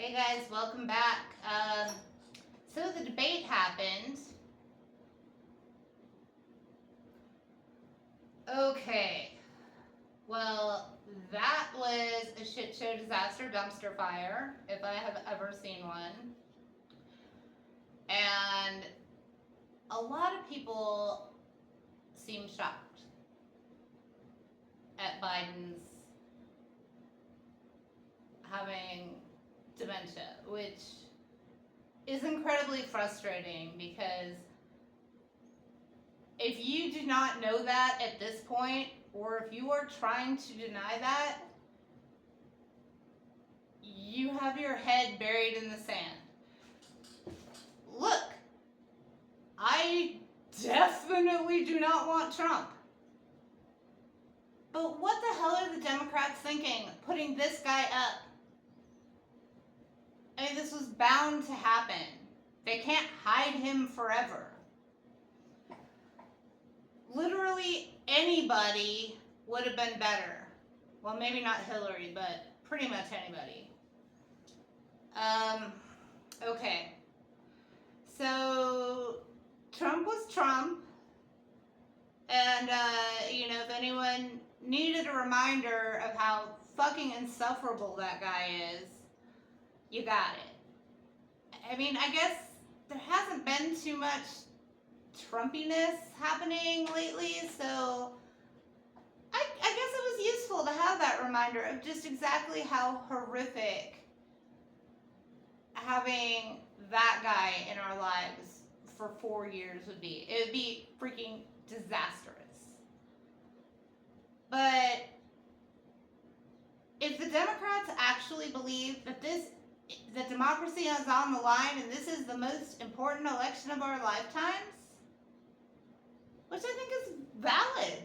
Hey guys, welcome back. So the debate happened. Okay. Well, that was a shit show disaster dumpster fire, if I have ever seen one. And a lot of people seem shocked at Biden's having dementia, which is incredibly frustrating because if you do not know that at this point, or if you are trying to deny that, you have your head buried in the sand. Look, I definitely do not want Trump. But what the hell are the Democrats thinking, putting this guy up? I mean, this was bound to happen. They can't hide him forever. Literally anybody would have been better. Well, maybe not Hillary, but pretty much anybody. Okay. So, Trump was Trump. And, if anyone needed a reminder of how fucking insufferable that guy is, you got it. I mean, I guess there hasn't been too much Trumpiness happening lately, so I guess it was useful to have that reminder of just exactly how horrific having that guy in our lives for 4 years would be. It would be freaking disastrous. But if the Democrats actually believe that democracy is on the line and this is the most important election of our lifetimes, which I think is valid,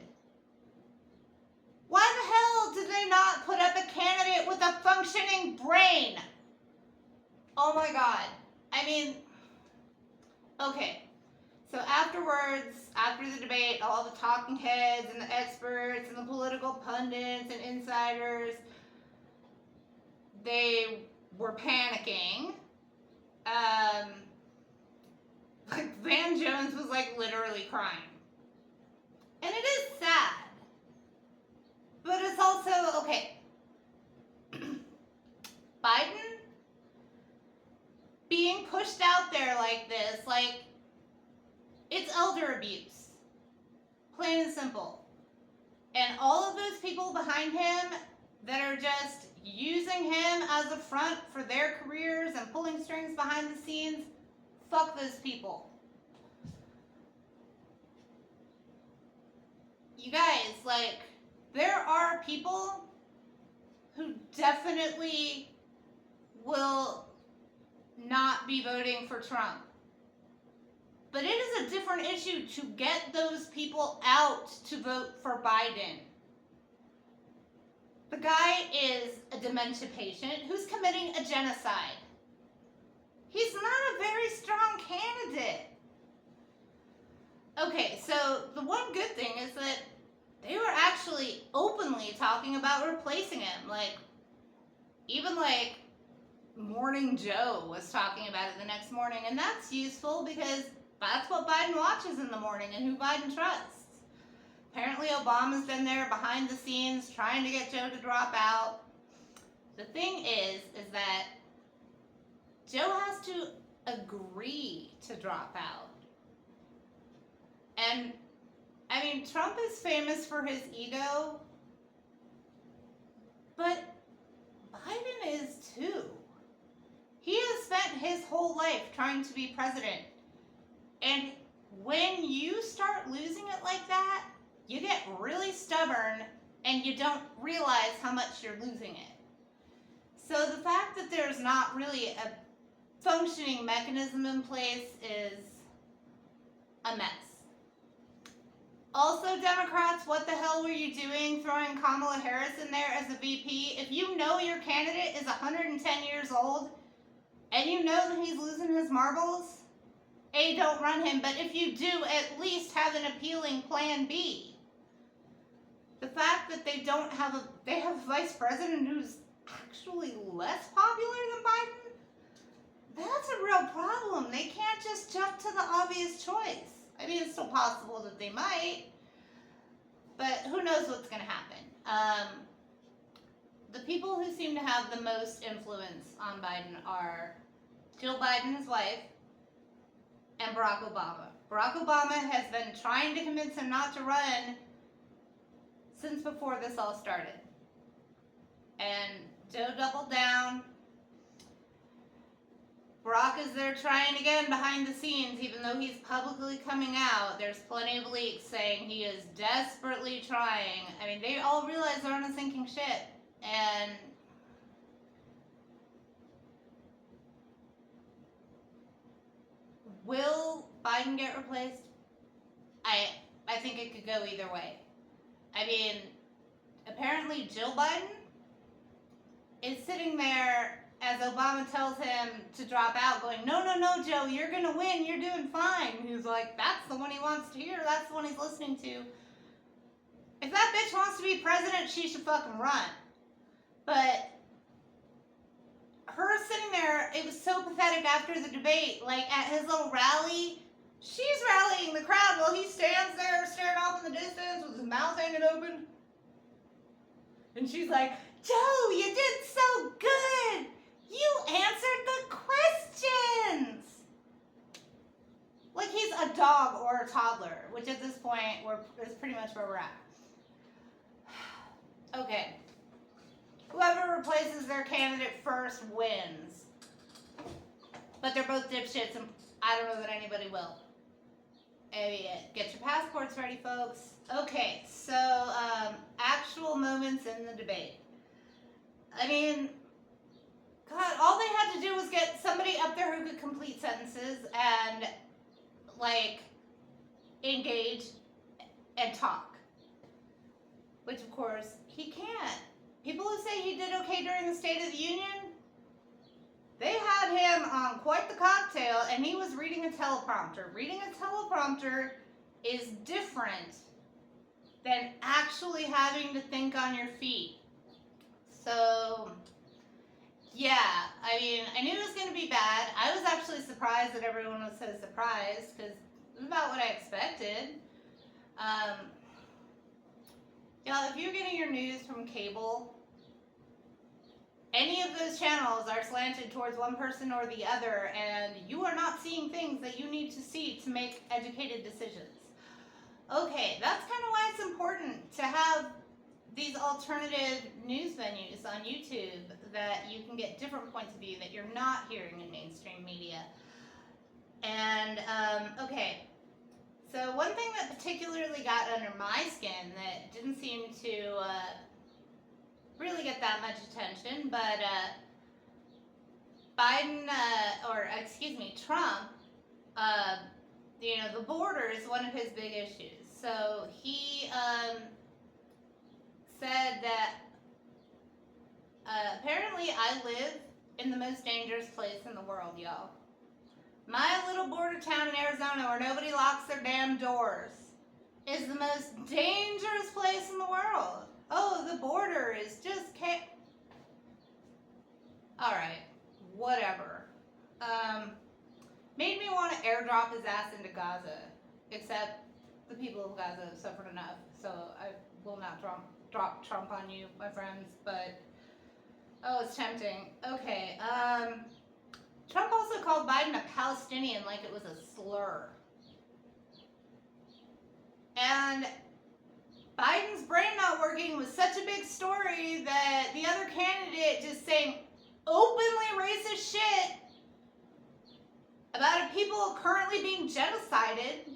why the hell did they not put up a candidate with a functioning brain? Oh my God. I mean, okay. So afterwards, after the debate, all the talking heads and the experts and the political pundits and insiders, they were panicking. Van Jones was literally crying. And it is sad. But it's also, okay. Biden being pushed out there like this, it's elder abuse. Plain and simple. And all of those people behind him that are just using him as a front for their careers and pulling strings behind the scenes, fuck those people. You guys, there are people who definitely will not be voting for Trump. But it is a different issue to get those people out to vote for Biden. The guy is a dementia patient who's committing a genocide. He's not a very strong candidate. Okay, so the one good thing is that they were actually openly talking about replacing him. Even Morning Joe was talking about it the next morning, and that's useful because that's what Biden watches in the morning and who Biden trusts. Apparently Obama's been there behind the scenes trying to get Joe to drop out. The thing is that Joe has to agree to drop out. And, I mean, Trump is famous for his ego, but Biden is too. He has spent his whole life trying to be president. And when you start losing it like that, you get really stubborn and you don't realize how much you're losing it. So the fact that there's not really a functioning mechanism in place is a mess. Also, Democrats, what the hell were you doing throwing Kamala Harris in there as a VP? If you know your candidate is 110 years old and you know that he's losing his marbles, A, don't run him, but if you do, at least have an appealing plan B. The fact that they have a vice president who's actually less popular than Biden, obvious choice. I mean, it's still possible that they might, but who knows what's going to happen. The people who seem to have the most influence on Biden are Jill Biden, his wife, and Barack Obama. Barack Obama has been trying to convince him not to run since before this all started. And Joe doubled down. Barack is there trying again behind the scenes, even though he's publicly coming out. There's plenty of leaks saying he is desperately trying. I mean, they all realize they're on a sinking ship. And will Biden get replaced? I think it could go either way. I mean, apparently Jill Biden is sitting there as Obama tells him to drop out, going, no, Joe, you're going to win. You're doing fine. He's like, that's the one he wants to hear. That's the one he's listening to. If that bitch wants to be president, she should fucking run. But her sitting there, it was so pathetic after the debate. Like, at his little rally, she's rallying the crowd while he stands there staring off in the distance with his mouth hanging open. And she's like, Joe, you did so good. You answered the questions. Like he's a dog or a toddler, which at this point is pretty much where we're at. Okay. Whoever replaces their candidate first wins. But they're both dipshits, and I don't know that anybody will. Get your passports ready, folks. Okay, so actual moments in the debate. I mean, God, all they had to do was get somebody up there who could complete sentences and, like, engage and talk. Which, of course, he can't. People who say he did okay during the State of the Union, they had him on quite the cocktail, and he was reading a teleprompter. Reading a teleprompter is different than actually having to think on your feet. So, yeah, I mean, I knew it was going to be bad. I was actually surprised that everyone was so surprised, because it was about what I expected. Y'all, if you're getting your news from cable, any of those channels are slanted towards one person or the other, and you are not seeing things that you need to see to make educated decisions. Okay, that's kind of why it's important to have these alternative news venues on YouTube that you can get different points of view that you're not hearing in mainstream media. And, okay, so one thing that particularly got under my skin that didn't seem to really get that much attention, but Trump, the border is one of his big issues. So he said that apparently I live in the most dangerous place in the world, y'all. My little border town in Arizona where nobody locks their damn doors is the most dangerous place in the world. Oh, the border is just Alright, whatever. Made me want to airdrop his ass into Gaza. Except the people of Gaza have suffered enough, so I will not drop Trump on you, my friends, but oh, it's tempting. Okay, Trump also called Biden a Palestinian like it was a slur. And Biden's brain not working was such a big story that the other candidate just saying openly racist shit about a people currently being genocided.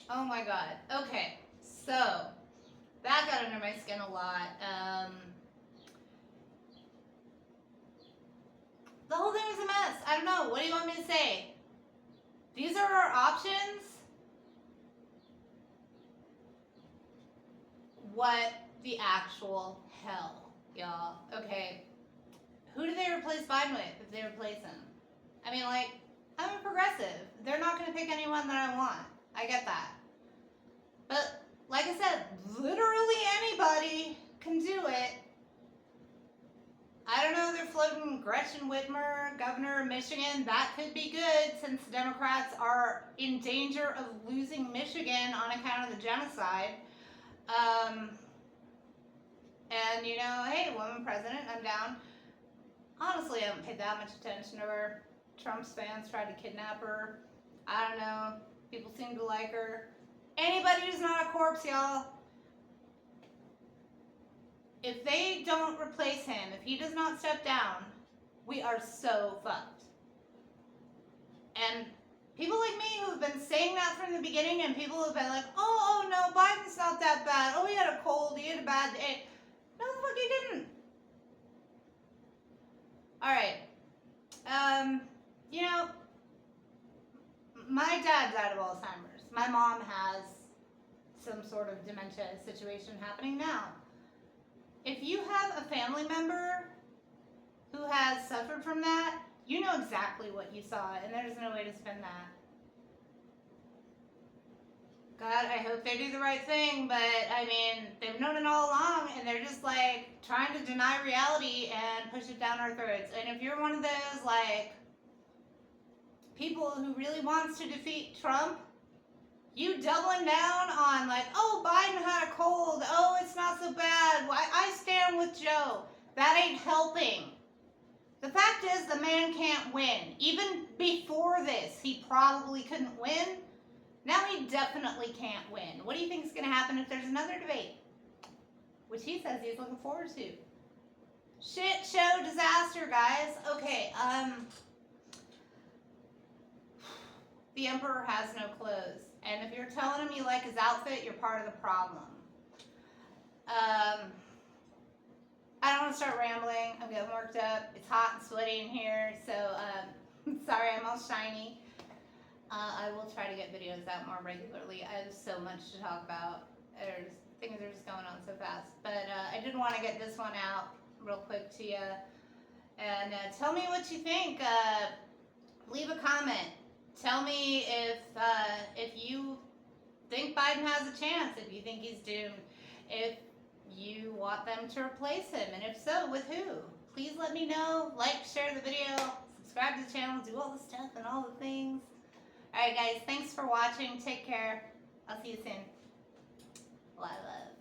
Oh my God. Okay, so that got under my skin a lot. The whole thing was a mess. I don't know. What do you want me to say? These are our options. What the actual hell, y'all? Okay. Who do they replace Biden with if they replace him? I mean, like, I'm a progressive. They're not going to pick anyone that I want. I get that. But, like I said, literally anybody can do it. I don't know they're floating Gretchen Whitmer, governor of Michigan. That could be good since the Democrats are in danger of losing Michigan on account of the genocide. And, you know, hey, woman president, I'm down. Honestly, I haven't paid that much attention to her. Trump's fans tried to kidnap her. I don't know. People seem to like her. Anybody who's not a corpse, y'all. If they don't replace him, if he does not step down, we are so fucked. And people like me who've been saying that from the beginning, and people who've been like, oh no, Biden's not that bad. Oh, he had a cold, he had a bad day. No, the fuck he didn't. Alright. You know, my dad died of Alzheimer's. My mom has some sort of dementia situation happening now. If you have a family member who has suffered from that, you know exactly what you saw, and there's no way to spin that. God, I hope they do the right thing, but I mean, they've known it all along, and they're just like trying to deny reality and push it down our throats. And if you're one of those like people who really wants to defeat Trump, you doubling down on like, oh, Biden had a cold, oh, it's not so bad, I stand with Joe. That ain't helping. The fact is the man can't win. Even before this, he probably couldn't win. Now he definitely can't win. What do you think is going to happen if there's another debate? Which he says he's looking forward to. Shit show disaster, guys. Okay, the emperor has no clothes. And if you're telling him you like his outfit, you're part of the problem. I don't want to start rambling. I'm getting worked up. It's hot and sweaty in here, so sorry I'm all shiny. I will try to get videos out more regularly. I have so much to talk about. Things are just going on so fast. But I did want to get this one out real quick to you. And tell me what you think. Leave a comment. Tell me if you think Biden has a chance, if you think he's doomed, if you want them to replace him, and if so, with who? Please let me know. Like, share the video, subscribe to the channel, do all the stuff and all the things. Alright guys, thanks for watching. Take care. I'll see you soon. A lot of love.